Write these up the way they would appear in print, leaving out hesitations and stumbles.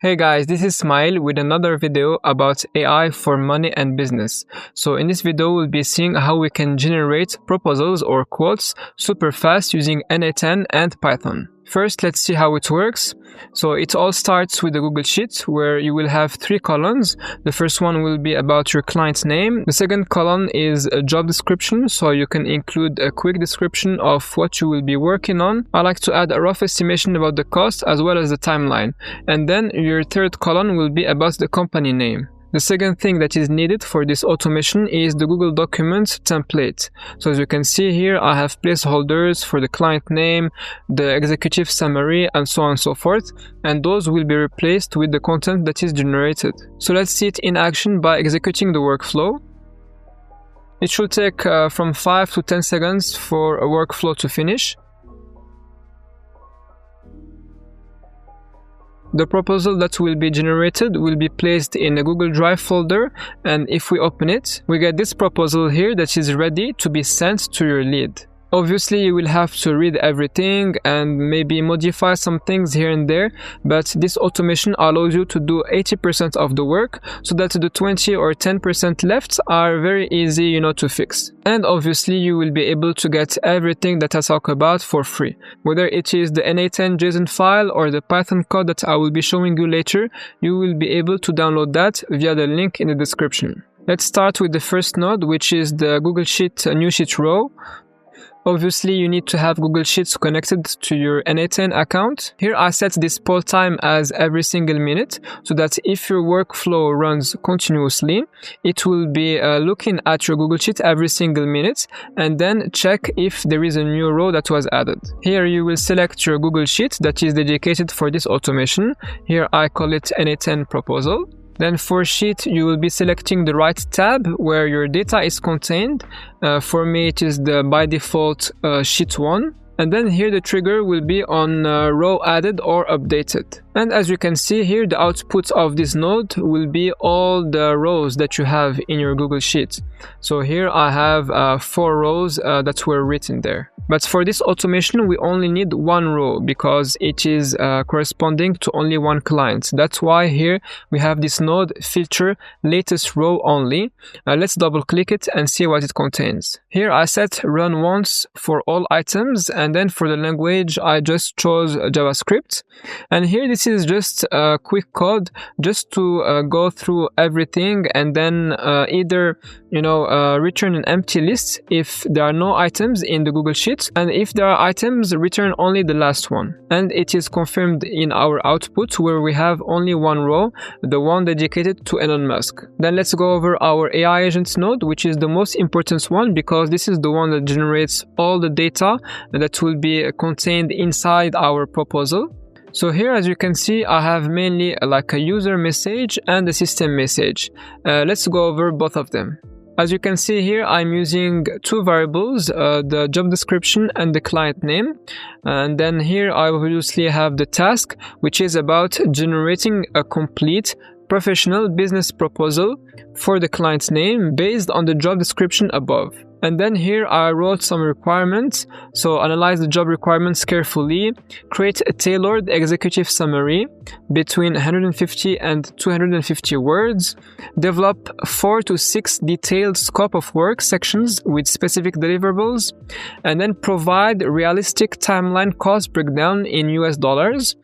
Hey guys, this is Smail with another video about AI for money and business. So in this video, we'll be seeing how we can generate proposals or quotes super fast using n8n and Python. First, let's see how it works. So it all starts with the Google Sheet where you will have 3 columns. The first one will be about your client's name. The second column is a job description, so you can include a quick description of what you will be working on. I like to add a rough estimation about the cost as well as the timeline. And then your third column will be about the company name. The second thing that is needed for this automation is the Google Documents template. So as you can see here, I have placeholders for the client name, the executive summary, and so on and so forth. And those will be replaced with the content that is generated. So let's see it in action by executing the workflow. It should take from 5 to 10 seconds for a workflow to finish. The proposal that will be generated will be placed in a Google Drive folder, and if we open it, we get this proposal here that is ready to be sent to your lead. Obviously, you will have to read everything and maybe modify some things here and there, but this automation allows you to do 80% of the work so that the 20 or 10% left are very easy, to fix. And obviously, you will be able to get everything that I talk about for free. Whether it is the n8n JSON file or the Python code that I will be showing you later, you will be able to download that via the link in the description. Let's start with the first node, which is the Google Sheet new sheet row. Obviously, you need to have Google Sheets connected to your n8n account. Here I set this poll time as every single minute so that if your workflow runs continuously, it will be looking at your Google Sheet every single minute and then check if there is a new row that was added. Here you will select your Google Sheet that is dedicated for this automation. Here I call it n8n proposal. Then for Sheet, you will be selecting the right tab where your data is contained. For me, it is the by default Sheet 1. And then here the trigger will be on row added or updated. And as you can see here, the output of this node will be all the rows that you have in your Google Sheet. So here I have 4 rows that were written there. But for this automation, we only need 1 row because it is corresponding to only 1 client. That's why here we have this node filter latest row only. Let's double click it and see what it contains. Here I set run once for all items, and then for the language I just chose JavaScript. And here this is just a quick code just to go through everything and then either return an empty list if there are no items in the Google Sheet, and if there are items, return only the last one. And it is confirmed in our output where we have only 1 row, the one dedicated to Elon Musk. Then let's go over our AI agent node, which is the most important one because this is the one that generates all the data that will be contained inside our proposal. So here, as you can see, I have mainly like a user message and a system message. Let's go over both of them. As you can see here, I'm using 2 variables, the job description and the client name. And then here I obviously have the task, which is about generating a complete professional business proposal for the client's name based on the job description above. And then here I wrote some requirements. So analyze the job requirements carefully, create a tailored executive summary between 150 and 250 words, develop 4 to 6 detailed scope of work sections with specific deliverables, and then provide realistic timeline cost breakdown in US dollars,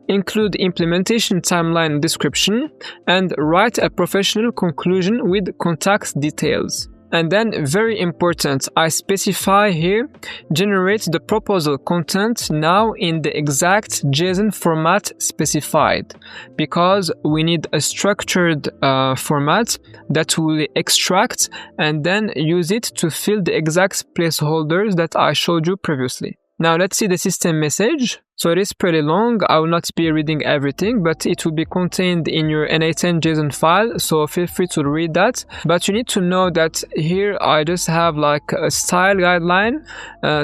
include implementation timeline description, and write a professional conclusion with contact details. And then, very important, I specify here, generate the proposal content now in the exact JSON format specified, because we need a structured format that will extract and then use it to fill the exact placeholders that I showed you previously. Now let's see the system message. So it is pretty long. I will not be reading everything, but it will be contained in your n8n JSON file, so feel free to read that. But you need to know that here I just have like a style guideline,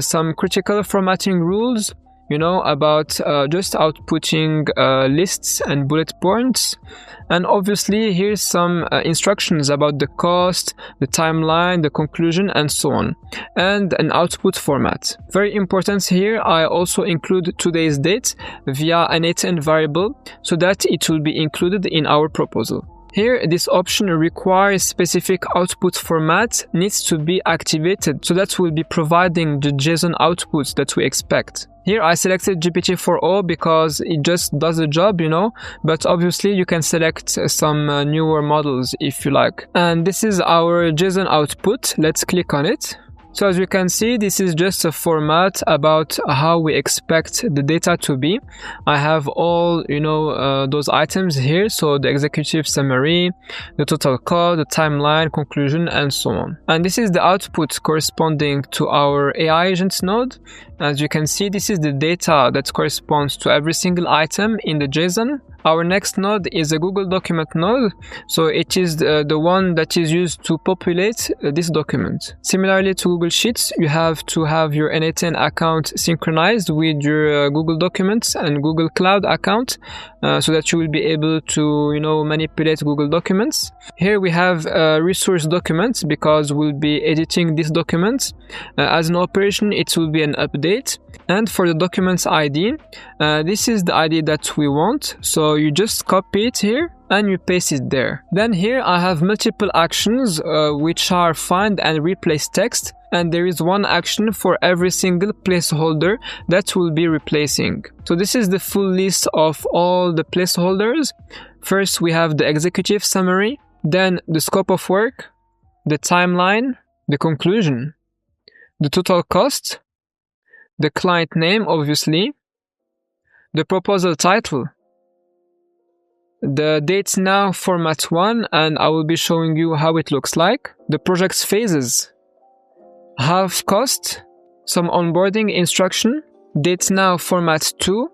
some critical formatting rules. you know, about just outputting lists and bullet points. And obviously here's some instructions about the cost, the timeline, the conclusion, and so on, and an output format. Very important here, I also include today's date via an n8n variable so that it will be included in our proposal. Here, this option requires specific output format needs to be activated, so that we'll be providing the JSON outputs that we expect. Here I selected GPT-4o because it just does the job, you know, but obviously you can select some newer models if you like. And this is our JSON output. Let's click on it. So as you can see, this is just a format about how we expect the data to be. I have all, you know, those items here. So the executive summary, the total cost, the timeline, conclusion, and so on. And this is the output corresponding to our AI agents node. As you can see, this is the data that corresponds to every single item in the JSON. Our next node is a Google document node, so it is the one that is used to populate this document. Similarly to Google Sheets, you have to have your n8n account synchronized with your Google Documents and Google Cloud account so that you will be able to, you know, manipulate Google Documents. Here we have resource documents because we'll be editing this document. As an operation, it will be an update. And for the documents ID, this is the ID that we want. So you just copy it here and you paste it there. Then here I have multiple actions which are find and replace text. And there is one action for every single placeholder that will be replacing. So this is the full list of all the placeholders. First we have the executive summary, then the scope of work, the timeline, the conclusion, the total cost, the client name, obviously, the proposal title, the dates now format 1, and I will be showing you how it looks like, the project's phases, half cost, some onboarding instruction, dates now format 2,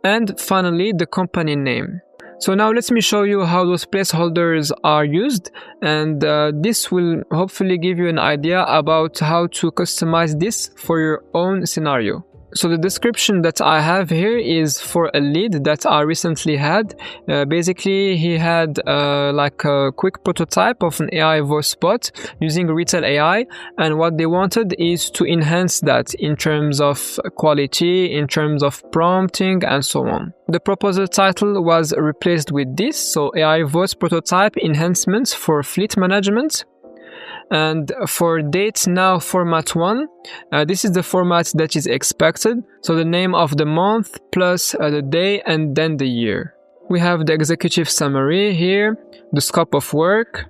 and finally the company name. So now let me show you how those placeholders are used, and this will hopefully give you an idea about how to customize this for your own scenario. So the description that I have here is for a lead that I recently had. Basically, he had like a quick prototype of an AI voice bot using retail AI, and what they wanted is to enhance that in terms of quality, in terms of prompting, and so on. The proposal title was replaced with this, so AI voice prototype enhancements for fleet management. And for dates now format 1, this is the format that is expected, so the name of the month plus the day and then the year. We have the executive summary here, the scope of work.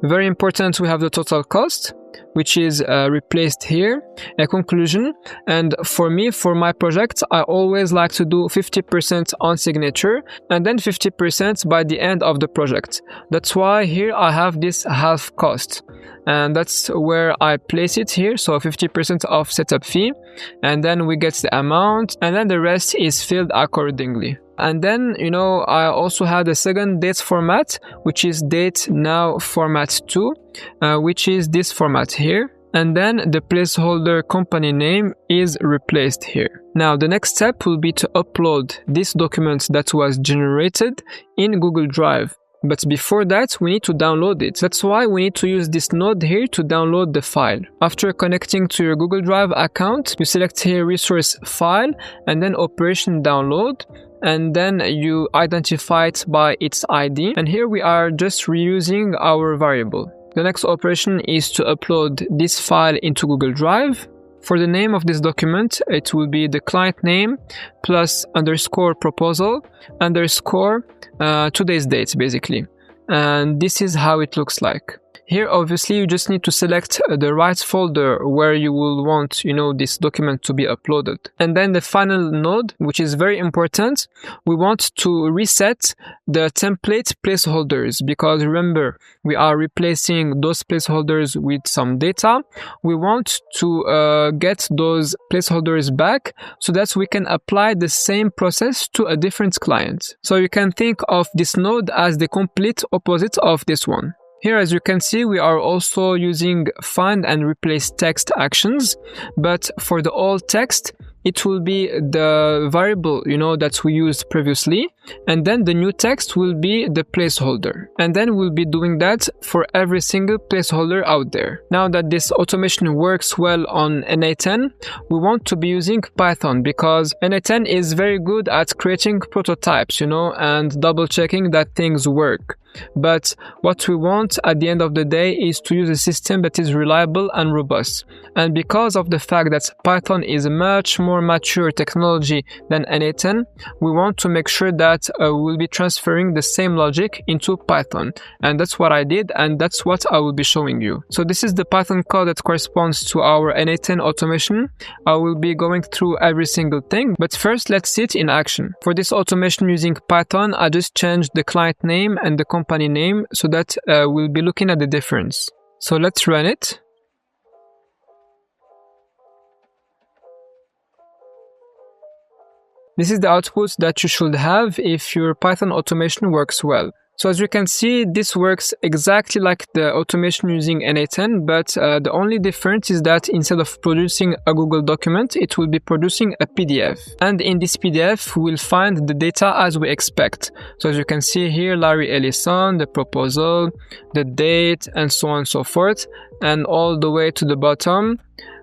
Very important, we have the total cost, which is replaced here, a conclusion. And for me, for my project, I always like to do 50% on signature and then 50% by the end of the project. That's why here I have this half cost, and that's where I place it here. So 50% of setup fee, and then we get the amount, and then the rest is filled accordingly. And then, you know, I also had a second dates format, which is date now format 2, which is this format here. And then the placeholder company name is replaced here. Now, the next step will be to upload this document that was generated in Google Drive. But before that, we need to download it. That's why we need to use this node here to download the file. After connecting to your Google Drive account, you select here resource file and then operation download. And then you identify it by its ID. And here we are just reusing our variable. The next operation is to upload this file into Google Drive. For the name of this document, it will be the client name plus underscore proposal underscore today's date, basically. And this is how it looks like. Here, obviously, you just need to select the right folder where you will want, you know, this document to be uploaded. And then the final node, which is very important, we want to reset the template placeholders, because remember, we are replacing those placeholders with some data. We want to get those placeholders back so that we can apply the same process to a different client. So you can think of this node as the complete opposite of this one. Here, as you can see, we are also using find and replace text actions, but for the old text, it will be the variable, that we used previously, and then the new text will be the placeholder. And then we'll be doing that for every single placeholder out there. Now that this automation works well on n8n, we want to be using Python, because n8n is very good at creating prototypes, and double checking that things work. But what we want at the end of the day is to use a system that is reliable and robust. And because of the fact that Python is a much more mature technology than n8n, we want to make sure that we'll be transferring the same logic into Python. And that's what I did, and that's what I will be showing you. So this is the Python code that corresponds to our n8n automation. I will be going through every single thing, but first let's see it in action. For this automation using Python, I just changed the client name and the company name so that we'll be looking at the difference. So let's run it. This is the output that you should have if your Python automation works well. So as you can see, this works exactly like the automation using n8n, but the only difference is that instead of producing a Google document, it will be producing a PDF. And in this PDF, we'll find the data as we expect. So as you can see here, Larry Ellison, the proposal, the date, and so on and so forth. And all the way to the bottom,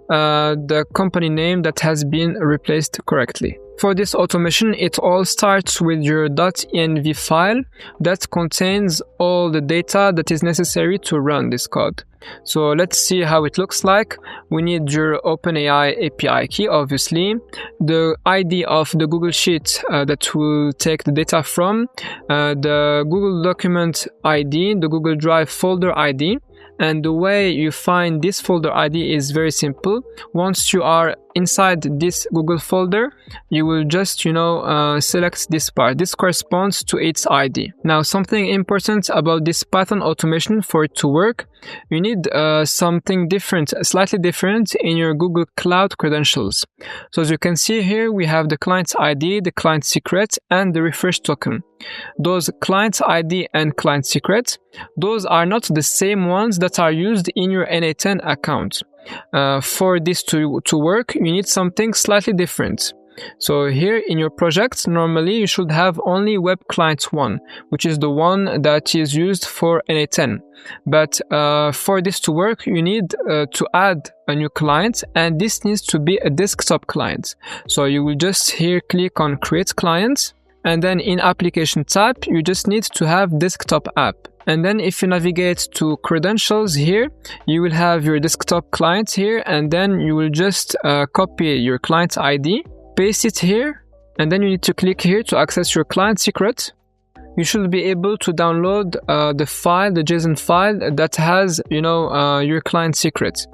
the company name that has been replaced correctly. For this automation, it all starts with your .env file that contains all the data that is necessary to run this code. So let's see how it looks like. We need your OpenAI API key, obviously, the ID of the Google Sheet that will take the data from, the Google Document ID, the Google Drive folder ID. And the way you find this folder ID is very simple. Once you are inside this Google folder, you will just, select this part. This corresponds to its ID. Now, something important about this Python automation for it to work, you need something different, slightly different in your Google Cloud credentials. So as you can see here, we have the client ID, the client secret, and the refresh token. Those client ID and client secret, those are not the same ones that are used in your n8n account. For this to work, you need something slightly different. So here in your project, normally you should have only web client 1, which is the one that is used for n8n. But for this to work, you need to add a new client, and this needs to be a desktop client. So you will just here click on create client, and then in application tab, you just need to have desktop app. And then if you navigate to credentials here, you will have your desktop client here, and then you will just copy your client ID, paste it here, and then you need to click here to access your client secret. You should be able to download the file, the JSON file that has, your client secret.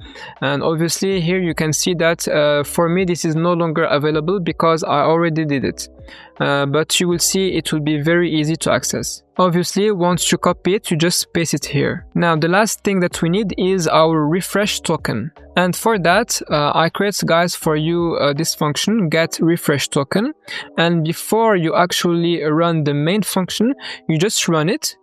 And obviously here you can see that for me this is no longer available because I already did it. But you will see it will be very easy to access. Obviously, once you copy it, you just paste it here. Now, the last thing that we need is our refresh token. And for that, I create, guys, for you this function, get refresh token. And before you actually run the main function, you just run it,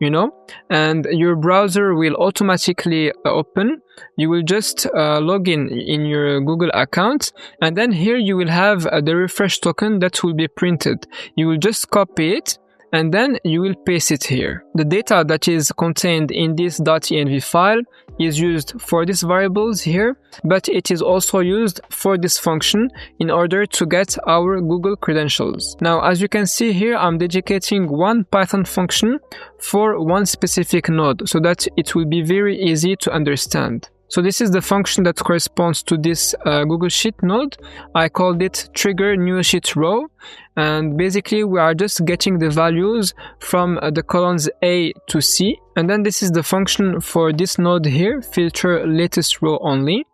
and your browser will automatically open. You will just log in your Google account, and then here you will have the refresh token that will be printed. You will just copy it, and then you will paste it here. The data that is contained in this .env file is used for these variables here, but it is also used for this function in order to get our Google credentials. Now, as you can see here, I'm dedicating one Python function for one specific node so that it will be very easy to understand. So this is the function that corresponds to this Google Sheet node. I called it trigger new sheet row. And basically we are just getting the values from the columns A to C. And then this is the function for this node here, filter latest row only.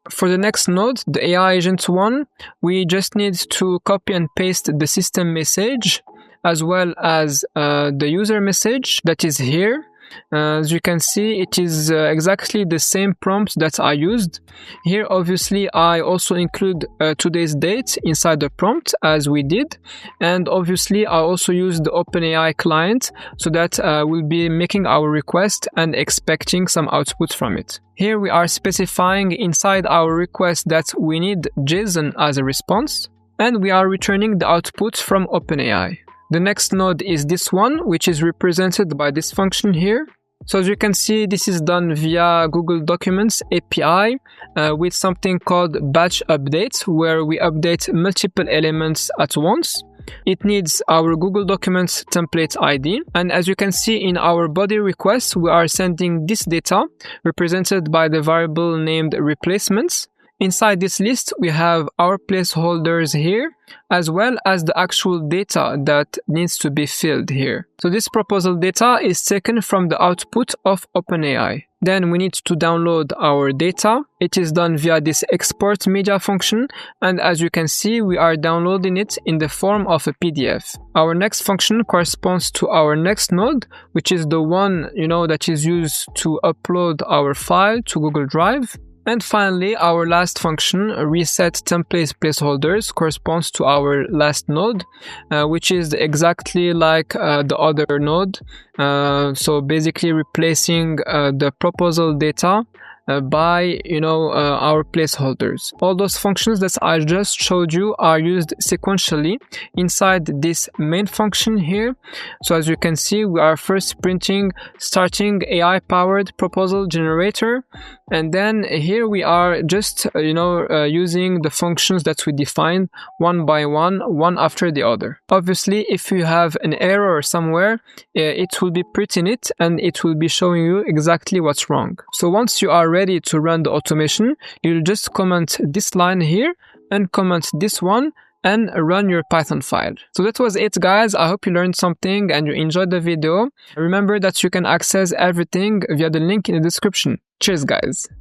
For the next node, the AI agent 1, we just need to copy and paste the system message as well as the user message that is here. As you can see, it is exactly the same prompt that I used. Here, obviously, I also include today's date inside the prompt, as we did. And obviously, I also use the OpenAI client so that we'll be making our request and expecting some output from it. Here we are specifying inside our request that we need JSON as a response. and we are returning the output from OpenAI. The next node is this one, which is represented by this function here. So as you can see, this is done via Google Documents API with something called batch updates, where we update multiple elements at once. It needs our Google Documents template ID, and as you can see in our body request, we are sending this data represented by the variable named replacements. Inside this list, we have our placeholders here, as well as the actual data that needs to be filled here. So this proposal data is taken from the output of OpenAI. Then we need to download our data. It is done via this export media function, and as you can see, we are downloading it in the form of a PDF. Our next function corresponds to our next node, which is the one, that is used to upload our file to Google Drive. And finally, our last function, reset template placeholders, corresponds to our last node, which is exactly like the other node. So basically replacing the proposal data by our placeholders. All those functions that I just showed you are used sequentially inside this main function here. So as you can see, we are first printing starting AI powered proposal generator, and then here we are just using the functions that we defined one by one after the other. Obviously, if you have an error somewhere, it will be printing it and it will be showing you exactly what's wrong. So once you are ready to run the automation, you'll just comment this line here and comment this one and run your Python file. So that was it, guys. I hope you learned something and you enjoyed the video. Remember that you can access everything via the link in the description. Cheers, guys.